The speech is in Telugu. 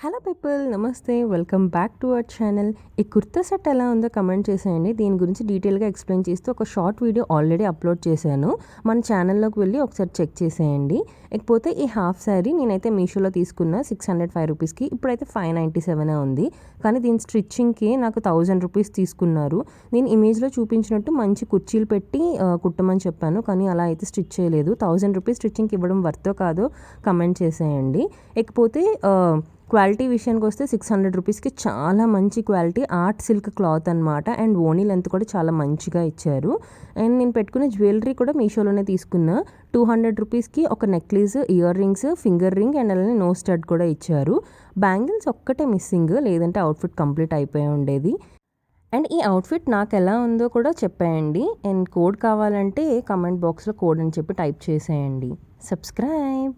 హలో పీపుల్, నమస్తే, welcome back to our channel. ఈ కుర్తా సెట్ ఎలా ఉందో కమెంట్ చేసేయండి. దీని గురించి డీటెయిల్గా ఎక్స్ప్లెయిన్ చేస్తూ ఒక షార్ట్ వీడియో ఆల్రెడీ అప్లోడ్ చేశాను. మన ఛానల్లోకి వెళ్ళి ఒకసారి చెక్ చేసేయండి. ఇకపోతే ఈ హాఫ్ శారీ నేనైతే మీషోలో తీసుకున్న 605 రూపీస్కి. ఇప్పుడైతే 597 ఉంది. కానీ దీని స్టిచ్చింగ్కి నాకు 1000 రూపీస్ తీసుకున్నారు. నేను ఇమేజ్లో చూపించినట్టు మంచి కుర్చీలు పెట్టి కుట్టమని చెప్పాను, కానీ అలా అయితే స్టిచ్ చేయలేదు. 1000 రూపీస్ స్టిచ్చింగ్కి ఇవ్వడం వర్తో కాదో కమెంట్ చేసేయండి. ఇకపోతే క్వాలిటీ విషయానికి వస్తే 600 రూపీస్కి చాలా మంచి క్వాలిటీ ఆర్ట్ సిల్క్ క్లాత్ అనమాట. అండ్ ఓనీ లెంత్ కూడా చాలా మంచిగా ఇచ్చారు. అండ్ నేను పెట్టుకున్న జ్యువెలరీ కూడా మీషోలోనే తీసుకున్నా. 200 రూపీస్కి ఒక necklace, ear rings, finger ring and అలానే నో స్టడ్ కూడా ఇచ్చారు. బ్యాంగిల్స్ ఒక్కటే మిస్సింగ్, లేదంటే అవుట్ఫిట్ కంప్లీట్ అయిపోయి ఉండేది. అండ్ ఈ అవుట్ఫిట్ నాకు ఎలా ఉందో కూడా చెప్పేయండి. అండ్ కోడ్ కావాలంటే కమెంట్ బాక్స్లో కోడ్ అని చెప్పి టైప్ చేసేయండి. సబ్స్క్రైబ్.